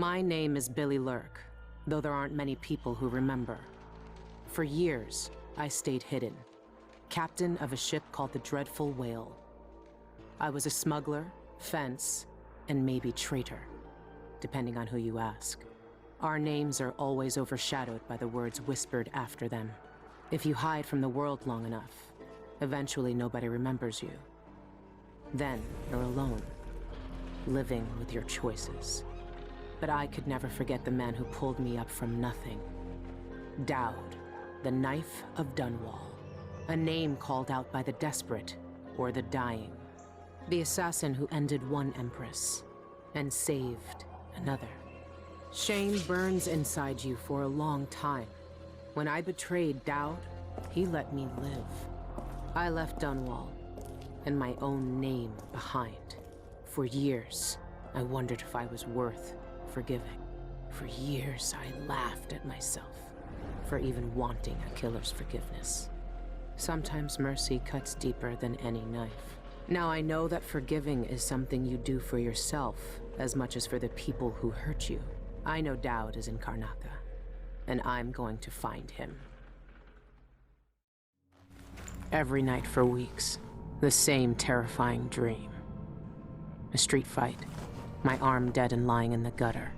My name is Billie Lurk, though there aren't many people who remember. For years, I stayed hidden, captain of a ship called the Dreadful Whale. I was a smuggler, fence, and maybe traitor, depending on who you ask. Our names are always overshadowed by the words whispered after them. If you hide from the world long enough, eventually nobody remembers you. Then you're alone, living with your choices. But I could never forget the man who pulled me up from nothing. Dowd, the Knife of Dunwall. A name called out by the desperate or the dying. The assassin who ended one empress and saved another. Shame burns inside you for a long time. When I betrayed Dowd, he let me live. I left Dunwall and my own name behind. For years, I wondered if I was worth forgiving. For years, I laughed at myself for even wanting a killer's forgiveness. Sometimes mercy cuts deeper than any knife. Now I know that forgiving is something you do for yourself as much as for the people who hurt you. I know Dowd is in Karnaca, and I'm going to find him. Every night for weeks, the same terrifying dream. A street fight, my arm dead and lying in the gutter,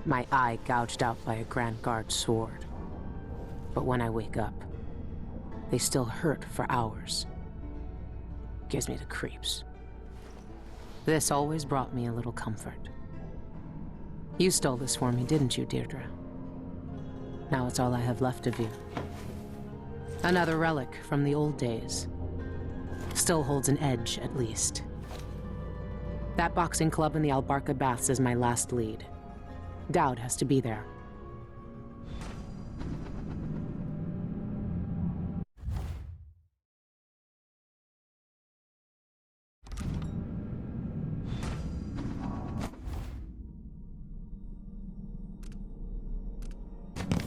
my eye gouged out by a Grand Guard sword. But when I wake up, they still hurt for hours. Gives me the creeps. This always brought me a little comfort. You stole this for me, didn't you, Deirdre? Now it's all I have left of you. Another relic from the old days. Still holds an edge, at least. That boxing club in the Albarca Baths is my last lead. Dowd has to be there.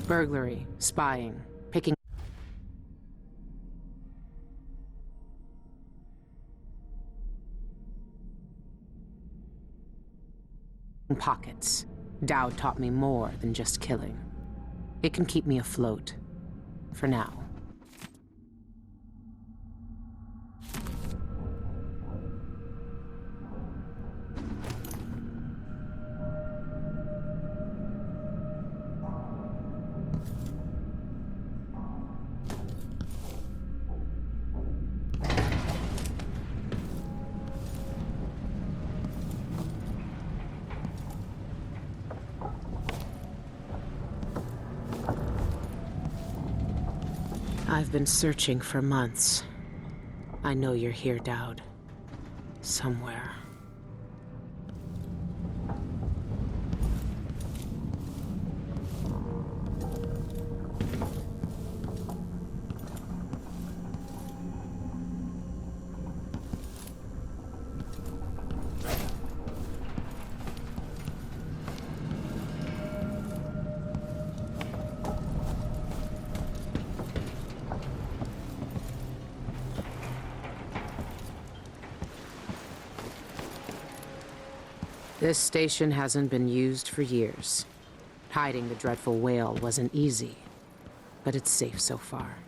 Burglary, spying, picking pockets. Dowd taught me more than just killing. It can keep me afloat. For now. I've been searching for months. I know you're here, Dowd. Somewhere. This station hasn't been used for years. Hiding the Dreadful Whale wasn't easy, but it's safe so far.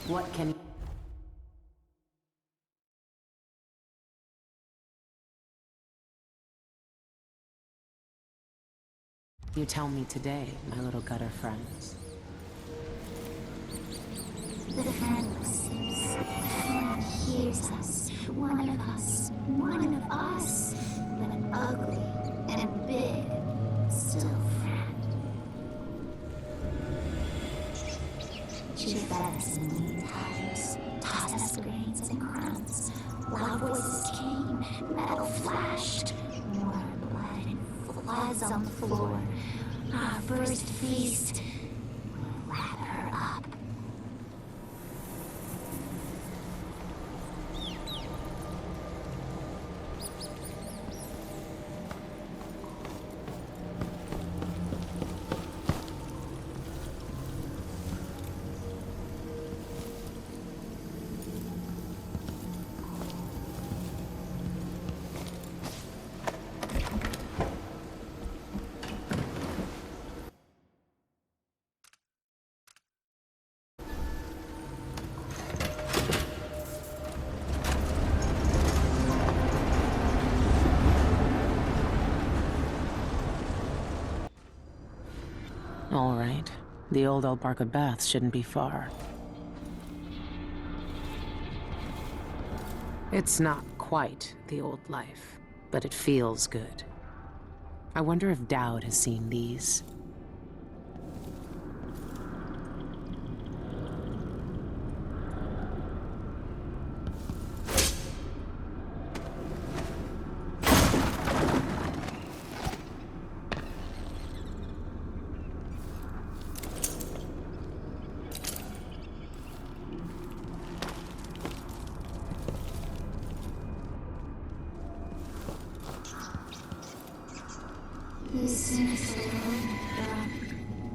What can you tell me today, my little gutter friends? The fan listens. The fan hears us. One of us. One of us. But ugly and big. Still friend. She fed us in lean times. Tossed us grains and crumbs. Loud voices came. Metal flashed. More blood and floods on the floor. Our first feast. We'll wrap her up. The old Albarca baths shouldn't be far. It's not quite the old life, but it feels good. I wonder if Dowd has seen these. This is dark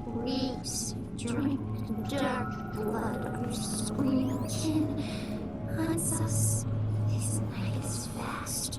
reeks, drink dark blood of your screaming kin. Hunts us. This night is fast.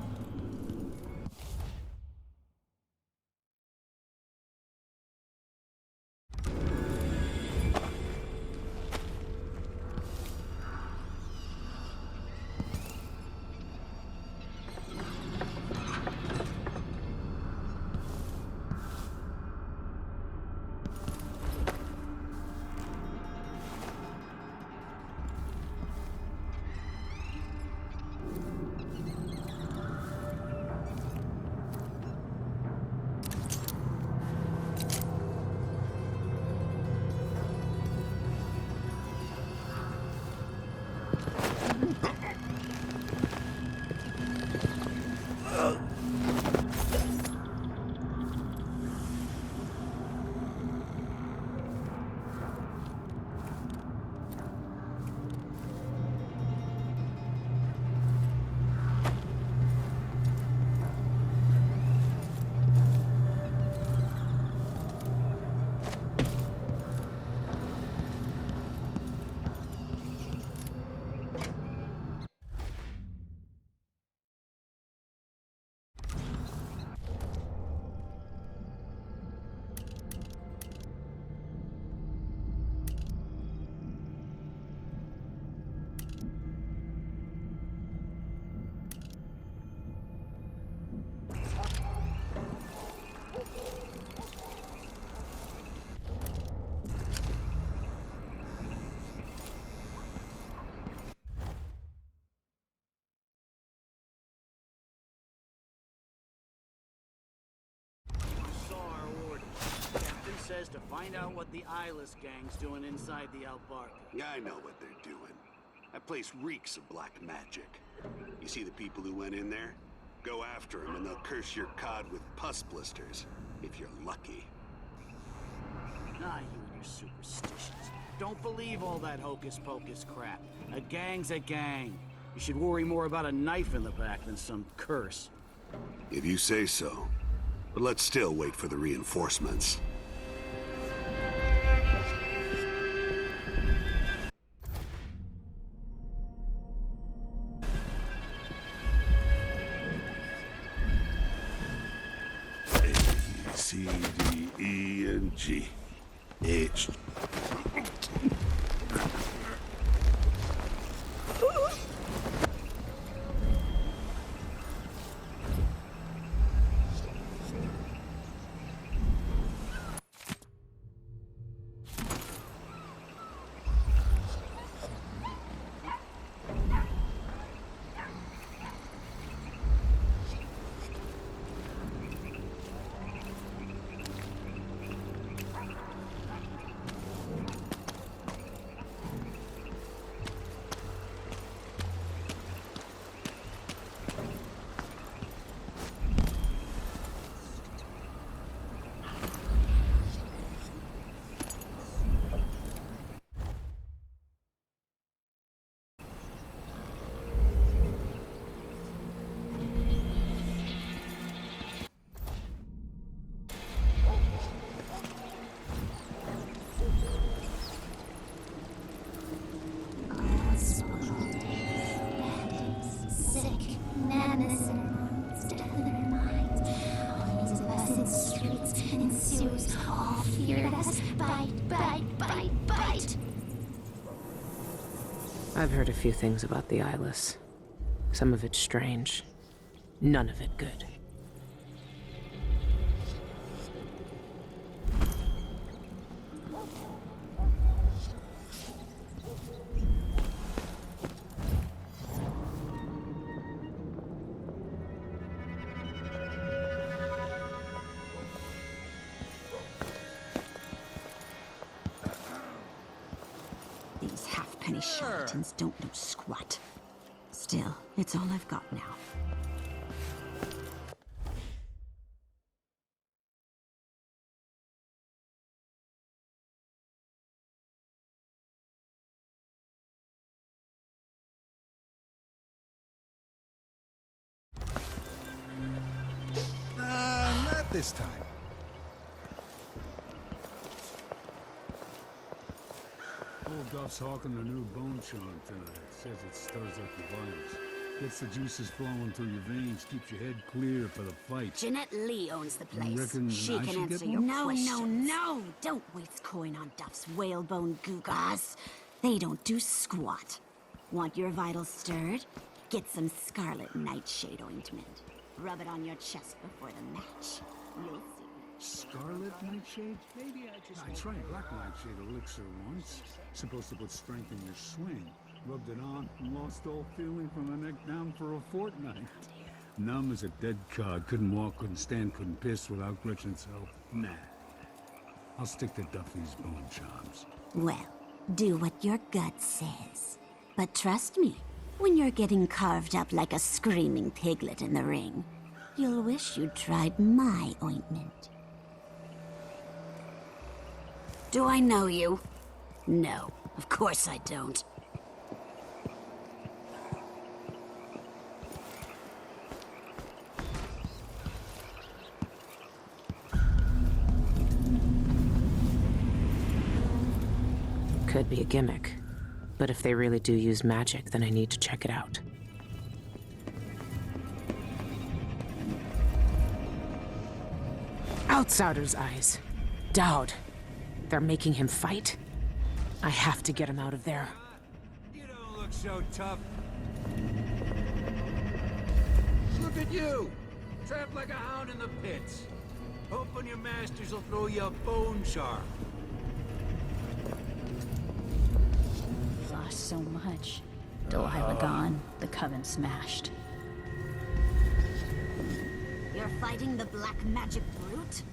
Says to find out what the eyeless gang's doing inside the Albarca. I know what they're doing. That place reeks of black magic. You see the people who went in there? Go after them and they'll curse your cod with pus blisters, if you're lucky. Ah, you and your superstitions. Don't believe all that hocus-pocus crap. A gang's a gang. You should worry more about a knife in the back than some curse. If you say so. But let's still wait for the reinforcements. C, D, E, and G. H. I've heard a few things about the eyeless. Some of it strange. None of it good. halfpenny charlatans don't know squat. Still, it's all I've got now. Not this time. Old Duff's hawking a new bone charm tonight. Says it stirs up your vitals. Gets the juices flowing through your veins, keeps your head clear for the fight. Jeanette Lee owns the place. reckon She I can should get answer one? your questions. No! Don't waste coin on Duff's whalebone gewgaws. They don't do squat. Want your vitals stirred? Get some Scarlet Nightshade ointment. Rub it on your chest before the match. You'll see. Scarlet Nightshade? Maybe I tried Black Nightshade elixir once. Supposed to put strength in your swing. Rubbed it on and lost all feeling from the neck down for a fortnight. Numb as a dead cod. Couldn't walk, couldn't stand, couldn't piss without Gretchen's help. Nah. I'll stick to Duffy's bone charms. Well, do what your gut says. But trust me, when you're getting carved up like a screaming piglet in the ring, you'll wish you'd tried my ointment. Do I know you? No, of course I don't. Could be a gimmick. But if they really do use magic, then I need to check it out. Outsider's eyes. Dowd. They're making him fight? I have to get him out of there. You don't look so tough. Look at you! Trapped like a hound in the pits. Hoping your masters will throw you a bone charm. Lost so much. Delilah gone, the coven smashed. You're fighting the black magic brute?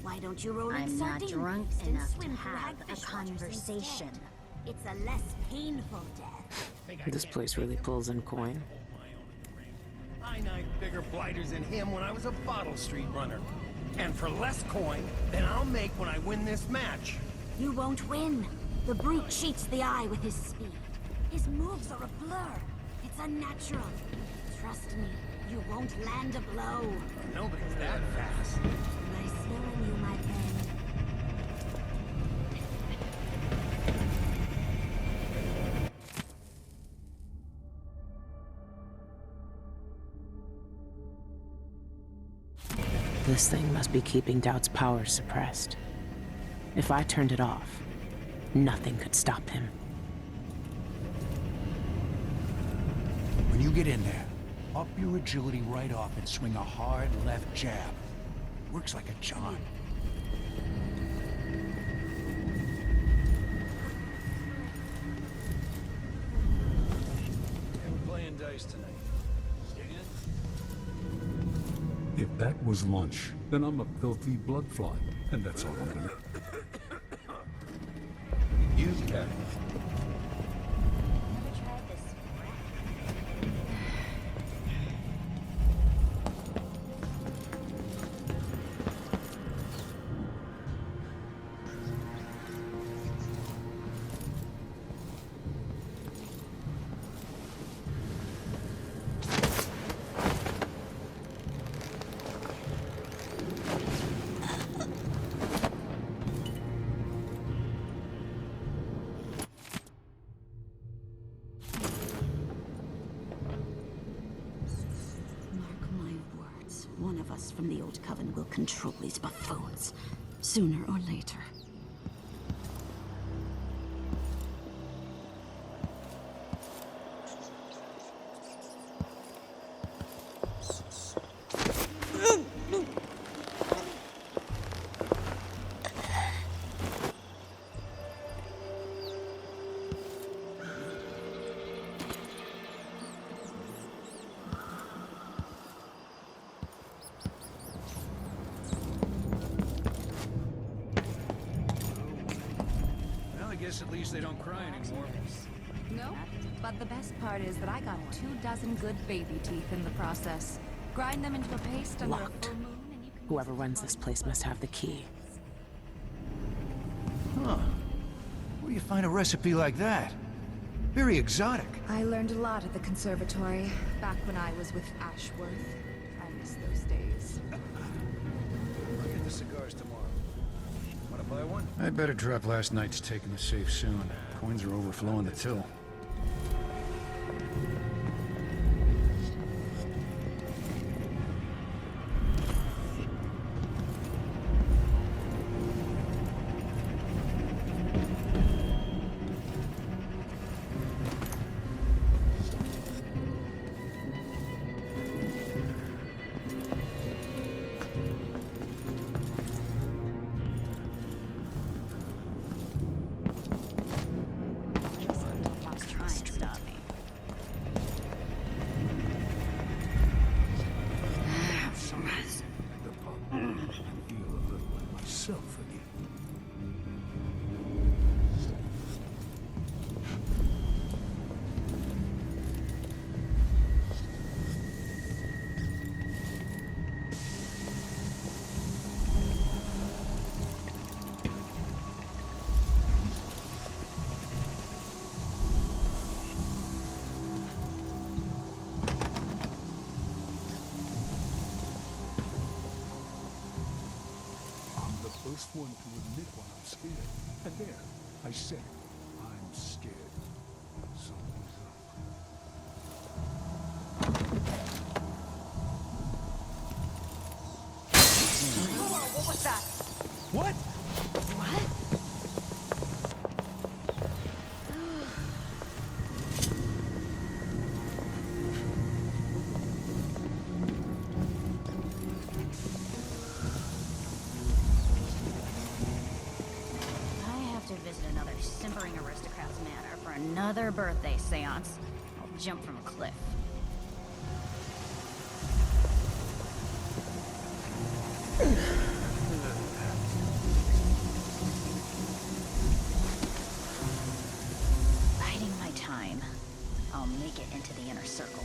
Why don't you roll in I'm not sardine drunk paste and enough to swim through have a hagfish waters conversation. instead? It's a less painful death. This place really pulls in coin. I knifed bigger blighters than him when I was a Bottle Street runner. And for less coin than I'll make when I win this match. You won't win. The brute cheats the eye with his speed. His moves are a blur. It's unnatural. Trust me, you won't land a blow. Nobody's that fast. Nice knowing you, my friend. This thing must be keeping Dowd's power suppressed. If I turned it off, nothing could stop him. When you get in there, up your agility right off and swing a hard left jab. Works like a charm. And we're playing dice tonight. If that was lunch, then I'm a filthy blood fly. And that's all I'm gonna... You can. Mark my words. One of us from the old coven will control these buffoons. Sooner or later. guess at least they don't cry anymore. No, but the best part is that I got 24 good baby teeth in the process. Grind them into a paste under a Locked. full moon and you can Whoever runs this place must have the key. Huh. Where do you find a recipe like that? Very exotic. I learned a lot at the conservatory, back when I was with Ashworth. I miss those days. I'll get the cigars tomorrow. Wanna buy one? I'd better drop last night's take in the safe soon. Coins are overflowing the till. Try and stop me. The pub. I feel a little like myself again. I'm the first one to admit when I'm scared. And there, I said it. I'm scared. Something's up. What was that? What? What? I have to visit another simpering aristocrat's manor for another birthday seance. I'll jump from a cliff. Biding my time. I'll make it into the inner circle.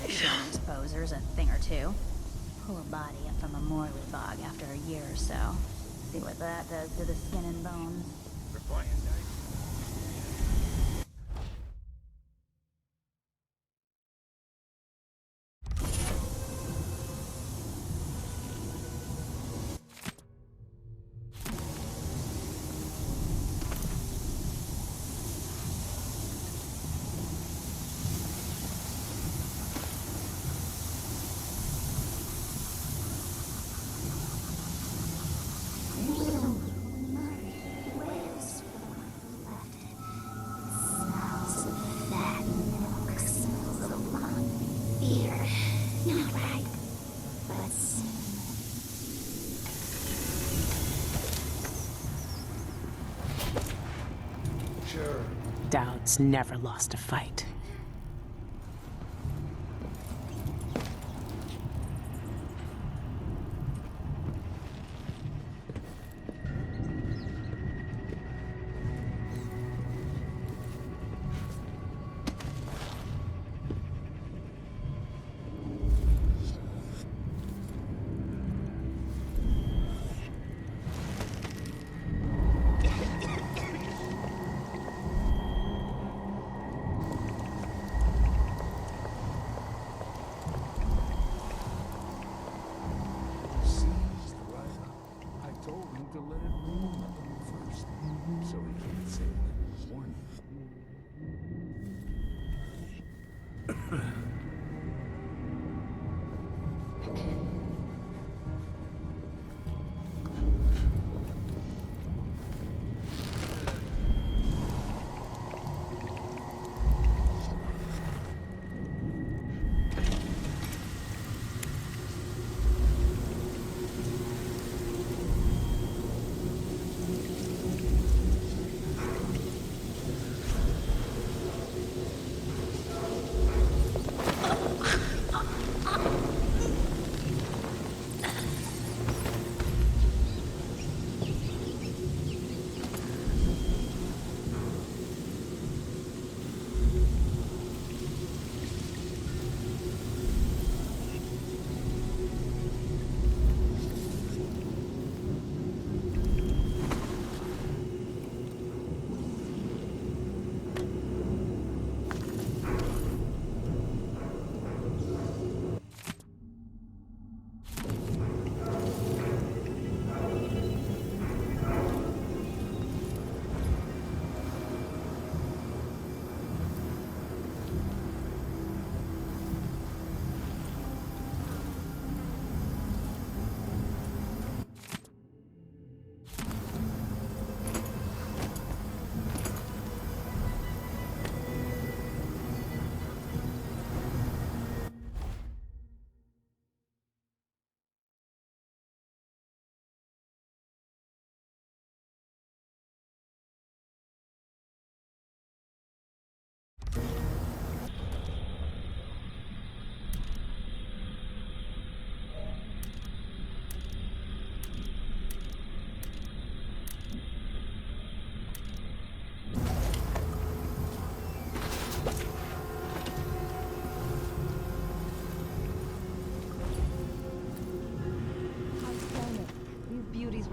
These posers a thing or two. Pull a body up from a moorly bog after a year or so. See what that does to the skin and bones. We're playing nice. Where's one left? Smells of fat milk, smells of lung, beer. Not right, but Sure. Dowd's never lost a fight. Seized right up. I told him to let it roll first, so he can't say it. Warning.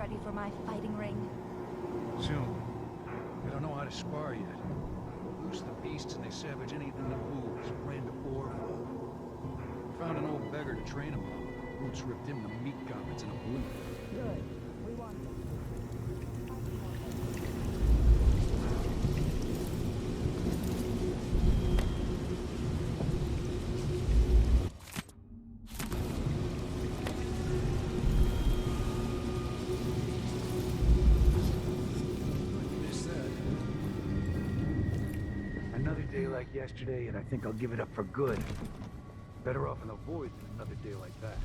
ready for my fighting ring? Soon. I don't know how to spar yet. Loose the beasts and they savage anything that moves, friend or foe. Found an old beggar to train him on. Roots ripped him the meat goblins in a blink. Good. We want them. Another day like yesterday, and I think I'll give it up for good. Better off in the void than another day like that.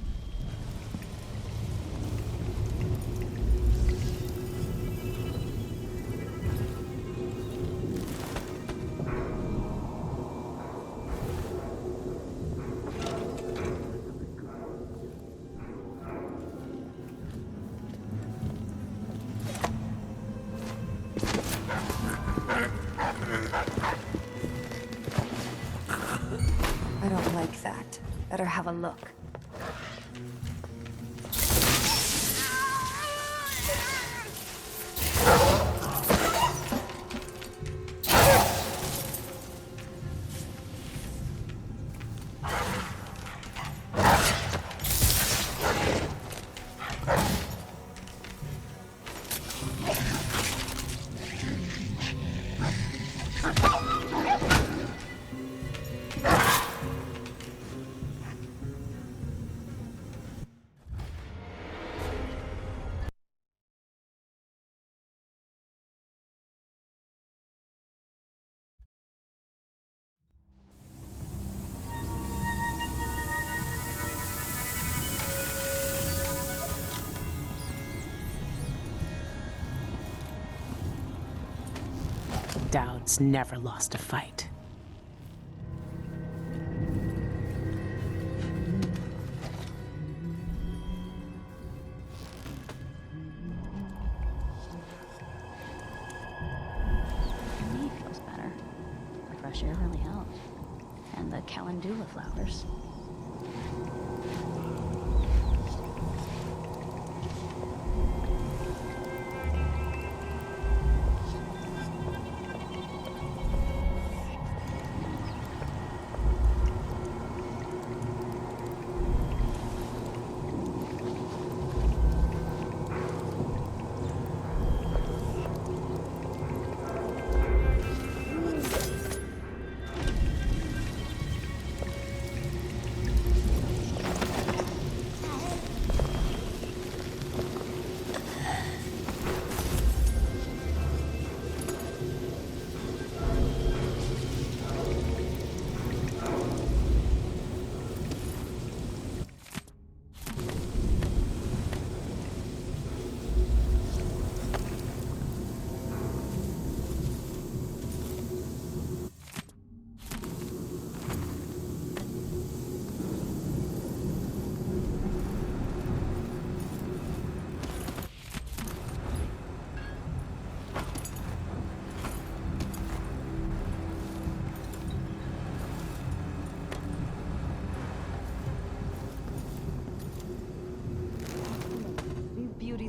I don't like that. Better have a look. Dowd's never lost a fight. Your knee feels better. The fresh air really helps. And the calendula flowers.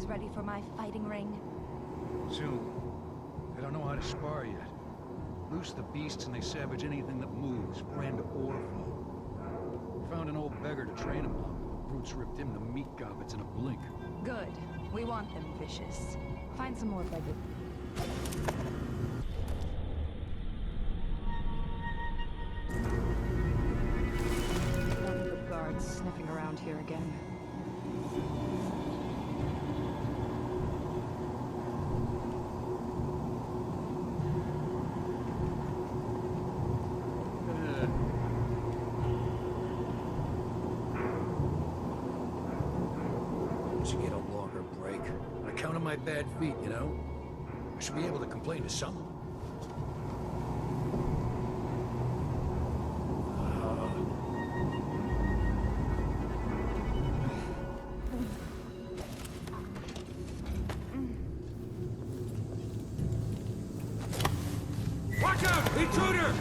Ready for my fighting ring? Soon. I don't know how to spar yet. Loose the beasts and they savage anything that moves, friend or foe. Found an old beggar to train him on. Roots ripped him the meat goblins in a blink. Good. We want them vicious. Find some more beggars. Nothing but guards sniffing around here again. Should get a longer break. On account of my bad feet, you know? I should be able to complain to someone. Watch out! Intruder!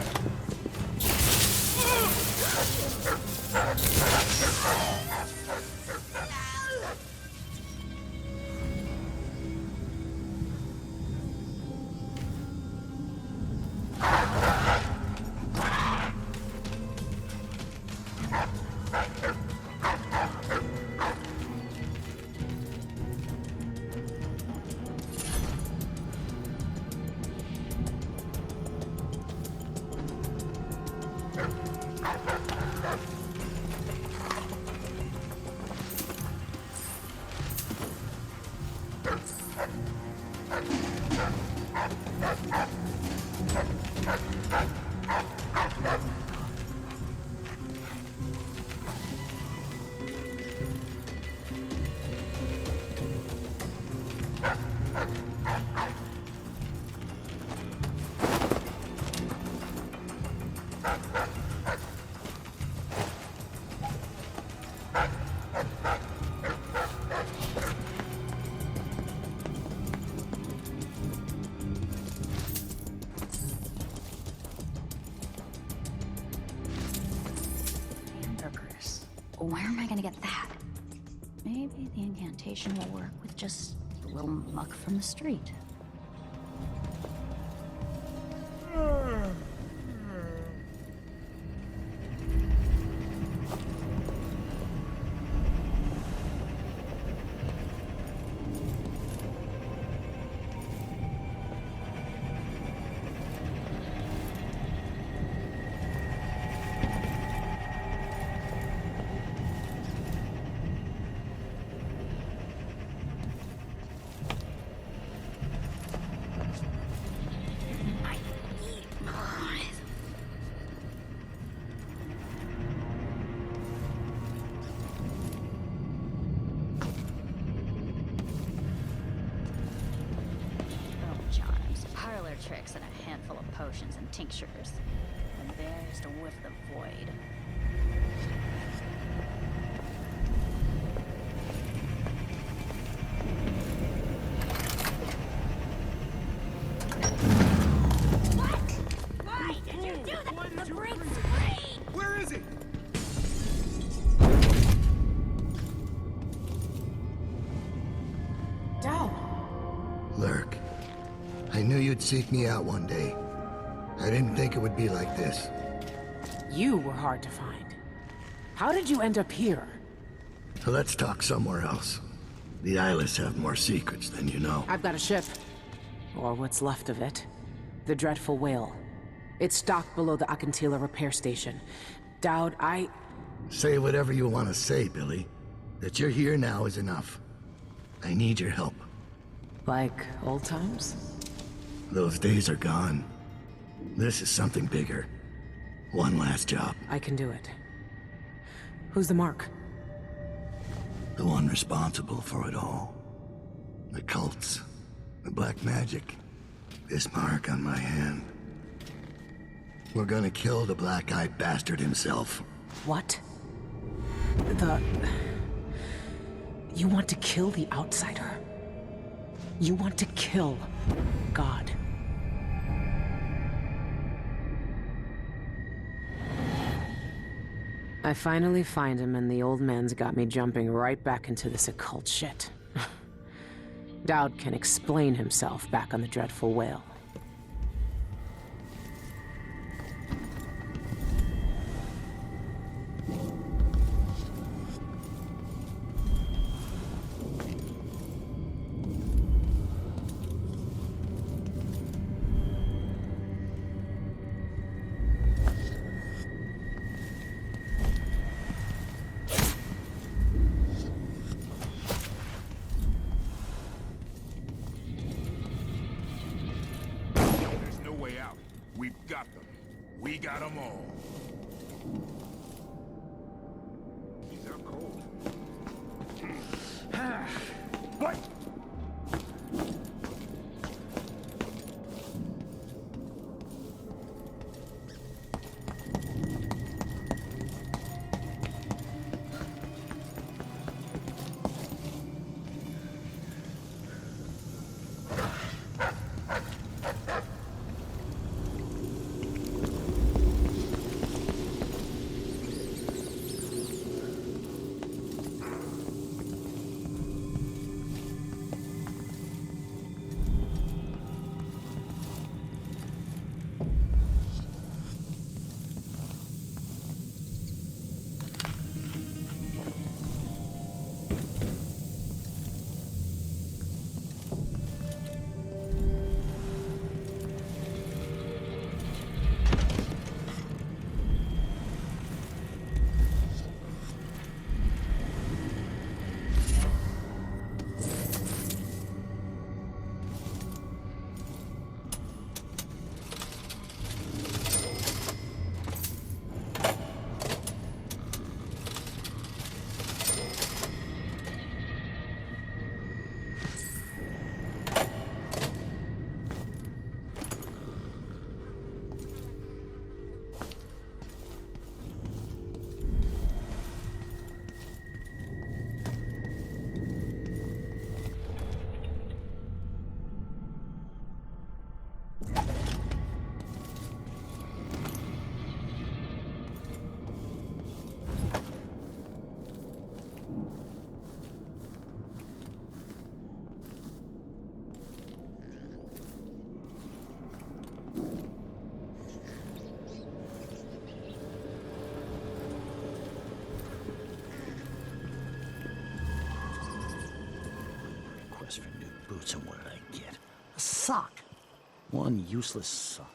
Where am I gonna get that? Maybe the incantation will work with just a little muck from the street. Tricks and a handful of potions and tinctures. And there's to whiff the void. What? Why did you do that? The brink's free! Where is he? Dad. Lurk. I knew you'd seek me out one day. I didn't think it would be like this. You were hard to find. How did you end up here? Let's talk somewhere else. The Eyeless have more secrets than you know. I've got a ship. Or what's left of it. The Dreadful Whale. It's docked below the Akantila repair station. Dowd, Say whatever you want to say, Billy. That you're here now is enough. I need your help. Like old times? Those days are gone. This is something bigger. One last job. I can do it. Who's the mark? The one responsible for it all. The cults. The black magic. This mark on my hand. We're gonna kill the black-eyed bastard himself. What? You want to kill the outsider? You want to kill God? I finally find him, and the old man's got me jumping right back into this occult shit. Dowd can explain himself back on the Dreadful Whale. We've got them. We got them all. He's out cold. What? $50 for new boots, and what did I get? A sock. One useless sock.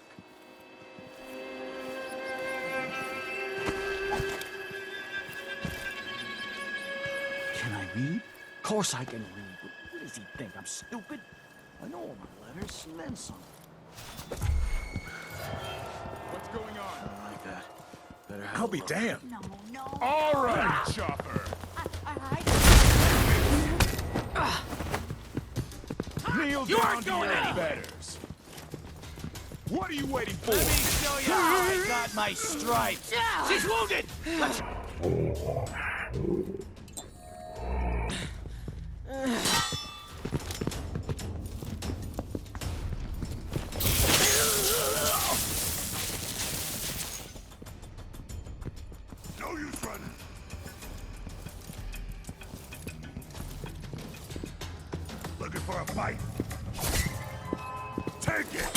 Can I read? Of course I can read. What does he think? I'm stupid? I know all my letters, and then some. What's going on? I don't like that. Better have I'll a be look. damned. No. All right, Chopper. Kneel You down aren't to going your anywhere. betters. What are you waiting for? Let me show you how I got my stripes. She's wounded. No use running. Looking for a fight? Take it!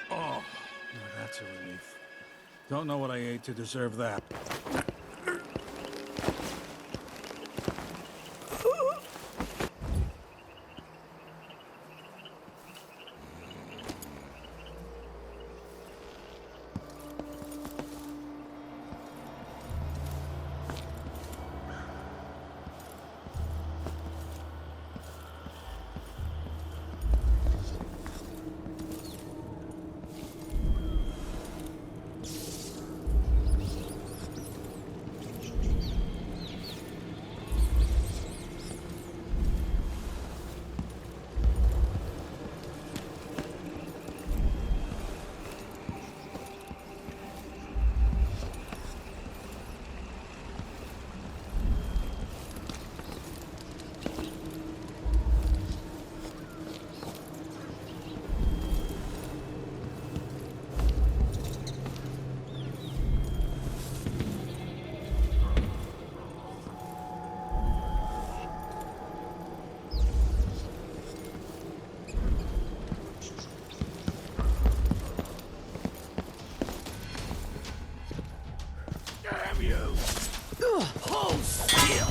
Oh, that's a relief. Don't know what I ate to deserve that. Damn you! Hold still!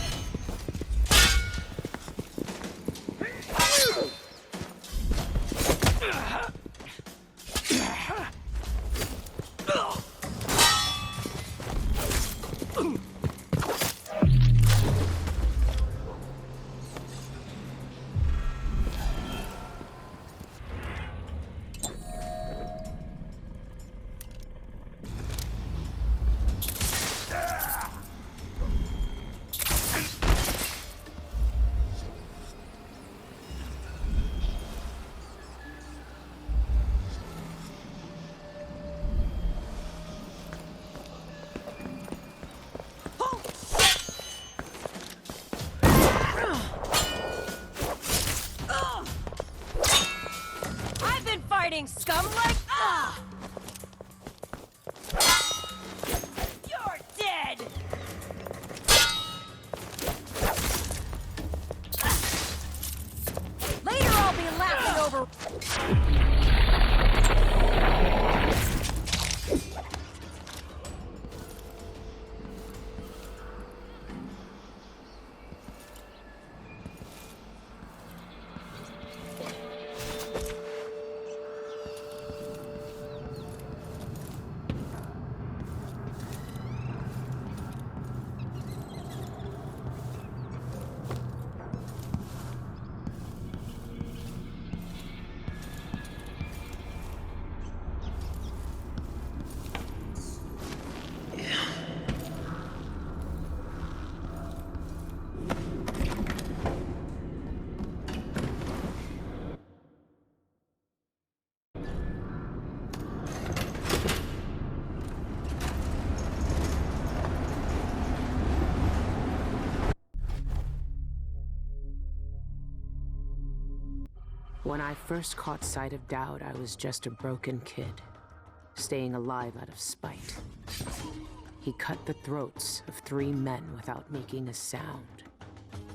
I've been fighting scum like You're dead! Later I'll be laughing over... When I first caught sight of Dowd, I was just a broken kid, staying alive out of spite. He cut the throats of 3 men without making a sound,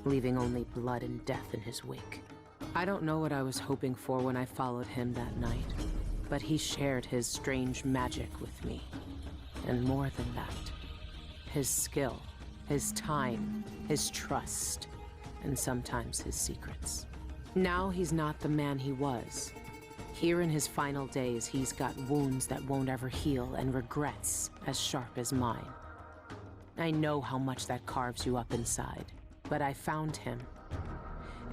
leaving only blood and death in his wake. I don't know what I was hoping for when I followed him that night, but he shared his strange magic with me. And more than that, his skill, his time, his trust, and sometimes his secrets. Now he's not the man he was. Here in his final days, he's got wounds that won't ever heal and regrets as sharp as mine. I know how much that carves you up inside, but I found him,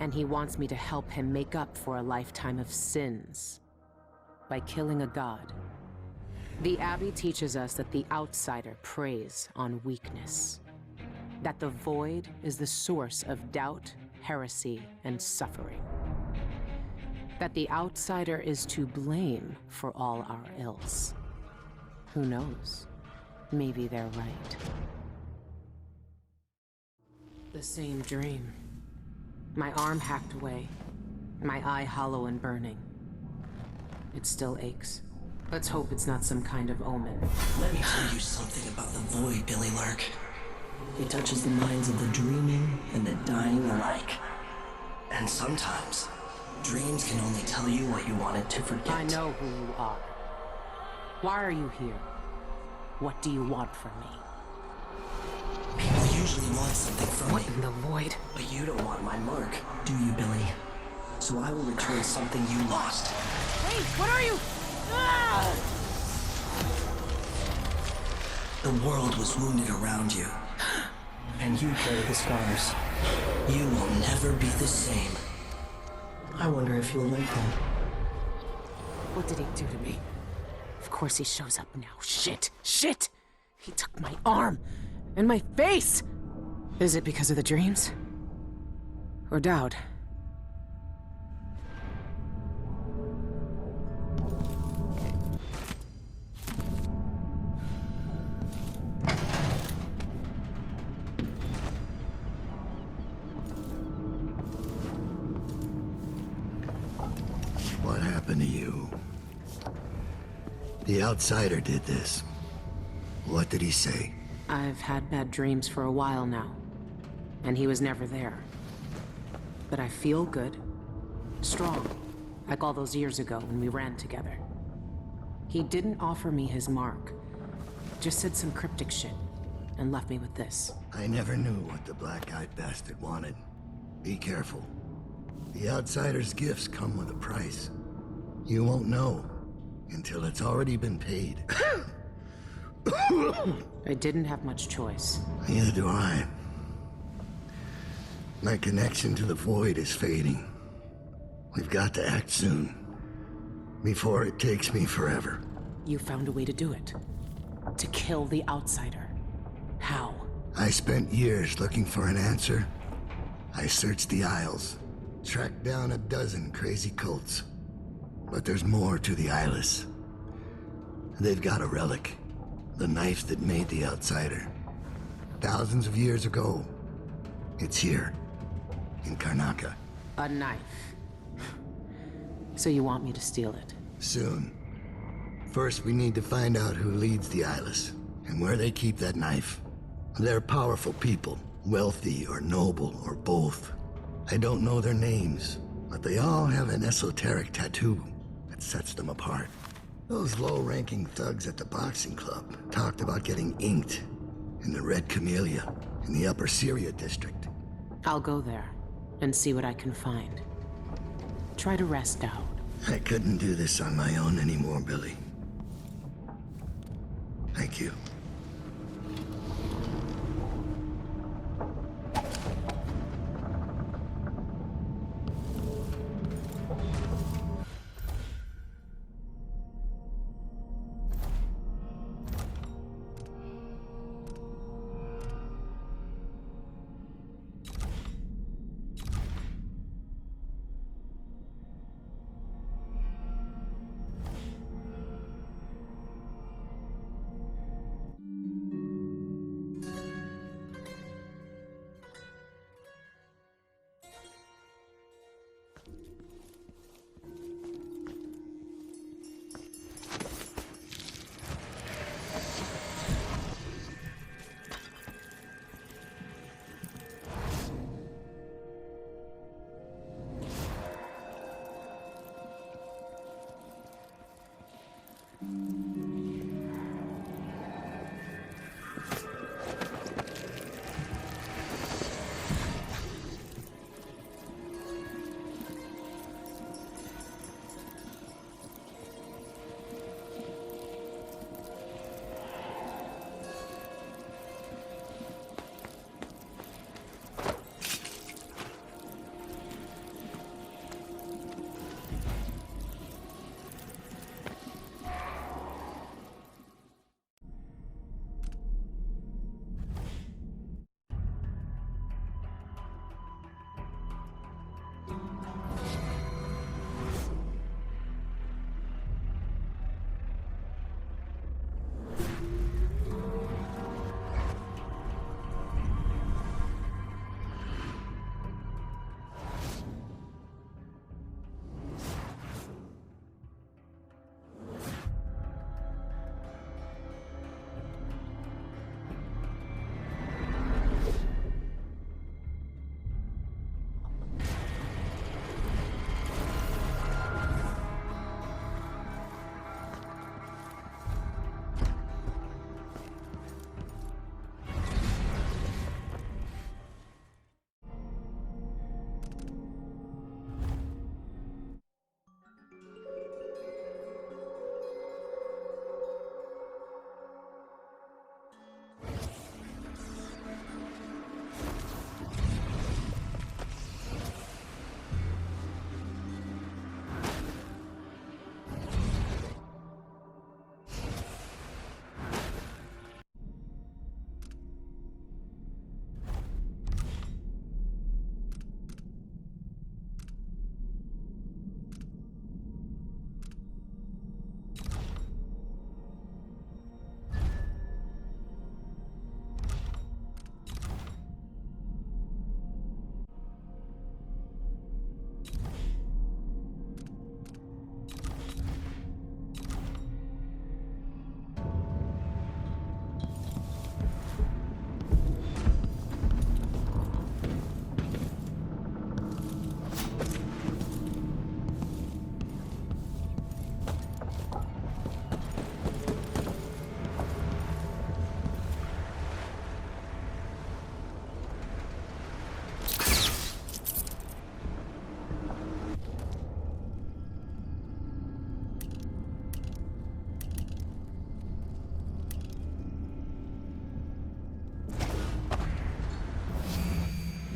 and he wants me to help him make up for a lifetime of sins by killing a god. The Abbey teaches us that the outsider preys on weakness, that the void is the source of doubt, heresy, and suffering, that the outsider is to blame for all our ills. Who knows? Maybe they're right. The same dream. My arm hacked away, my eye hollow and burning. It still aches. Let's hope it's not some kind of omen. Let me tell you something about the void, Billie Lurk. It touches the minds of the dreaming and the dying alike. And sometimes, dreams can only tell you what you wanted to forget. I know who you are. Why are you here? What do you want from me? People usually want something from me. What in the void? But you don't want my mark, do you, Billy? So I will return something you lost. Wait, what are you? Ah! The world was wounded around you. And you carry the scars. You will never be the same. I wonder if you'll like them. What did he do to me? Of course he shows up now. Shit! Shit! He took my arm! And my face! Is it because of the dreams? Or doubt? What happened to you? The outsider did this. What did he say? I've had bad dreams for a while now, and he was never there. But I feel good, strong, like all those years ago when we ran together. He didn't offer me his mark, just said some cryptic shit, and left me with this. I never knew what the black-eyed bastard wanted. Be careful. The outsider's gifts come with a price. You won't know until it's already been paid. I didn't have much choice. Neither do I. My connection to the void is fading. We've got to act soon, before it takes me forever. You found a way to do it. To kill the outsider. How? I spent years looking for an answer. I searched the Isles, tracked down a dozen crazy cults. But there's more to the Eyeless. They've got a relic. The knife that made the outsider. Thousands of years ago. It's here. In Karnaca. A knife. So you want me to steal it? Soon. First, we need to find out who leads the Eyeless, and where they keep that knife. They're powerful people, wealthy or noble or both. I don't know their names, but they all have an esoteric tattoo that sets them apart. Those low-ranking thugs at the boxing club talked about getting inked in the Red Camellia in the Upper Syria district. I'll go there and see what I can find. Try to rest out. I couldn't do this on my own anymore, Billy. Thank you.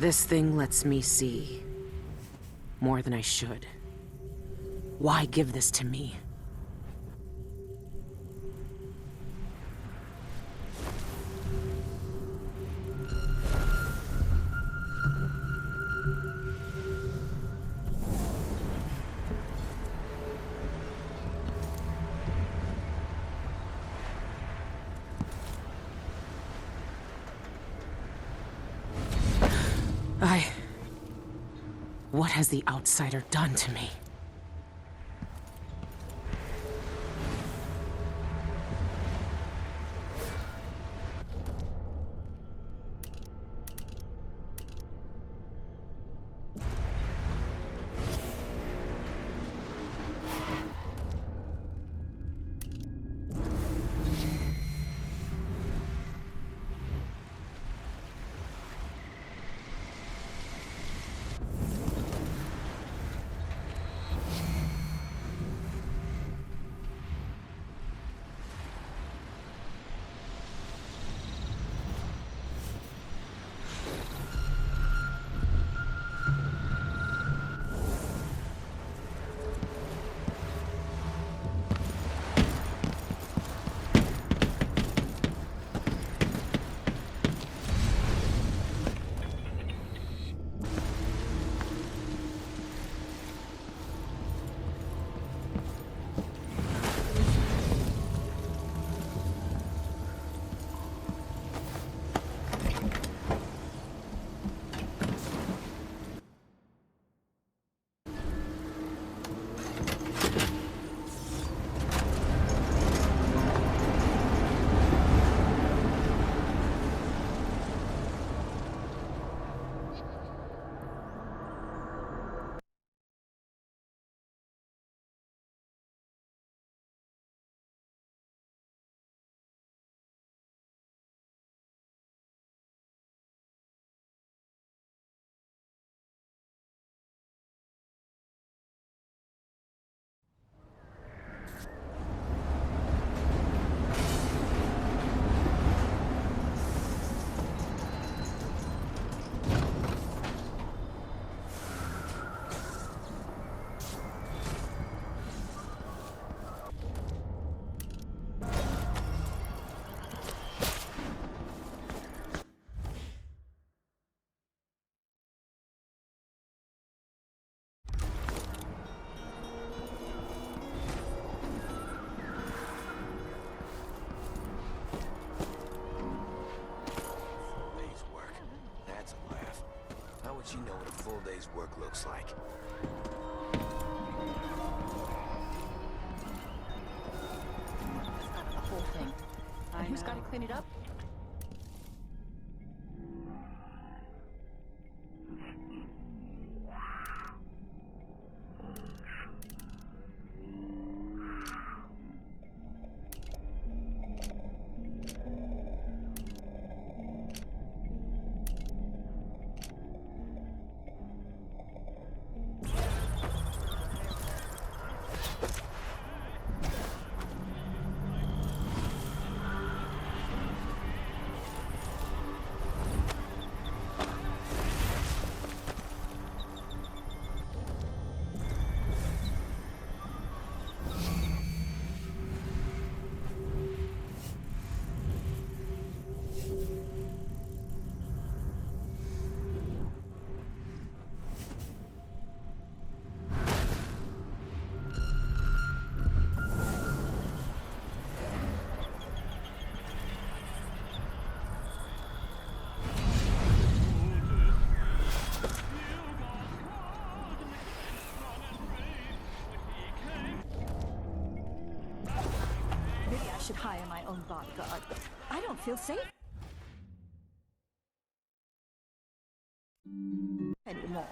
This thing lets me see more than I should. Why give this to me? What has the outsider done to me? You know what a full day's work looks like. That's not the whole thing. And who's got to clean it up? Should hire my own bodyguard. I don't feel safe anymore.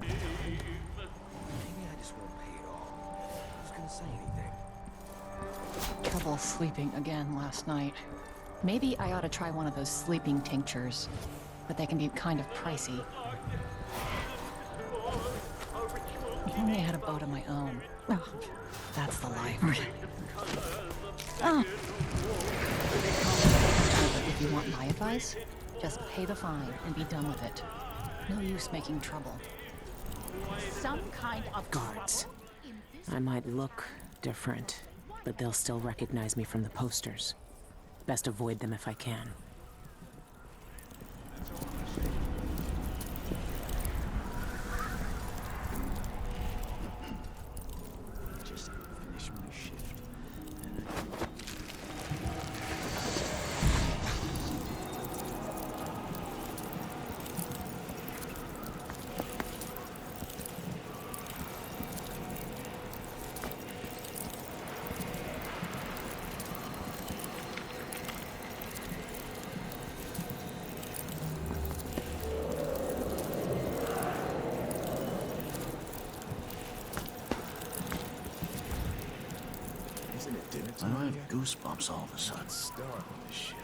Maybe I just won't pay it all. Who's gonna say anything? Trouble sleeping again last night. Maybe I ought to try one of those sleeping tinctures, but they can be kind of pricey. If only I had a boat of my own. Oh, that's the life. Oh. If you want my advice, just pay the fine and be done with it. No use making trouble. Some kind of Guards. I might look different, but they'll still recognize me from the posters. Best avoid them if I can. Just finish my shift. I have goosebumps all of a sudden. Start on this shit.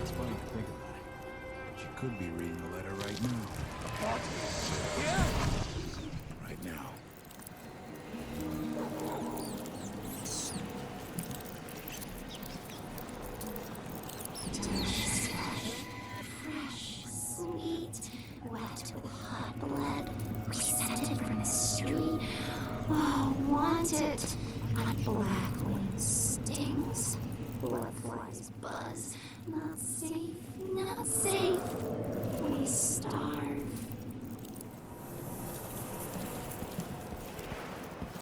It's funny to think about it. She could be reading the letter right now. Yeah. Right now. Fresh, sweet, wet with hot blood, rescinded from the street. Oh, want it. But black wind stings. Blood flies buzz. Not safe, not safe.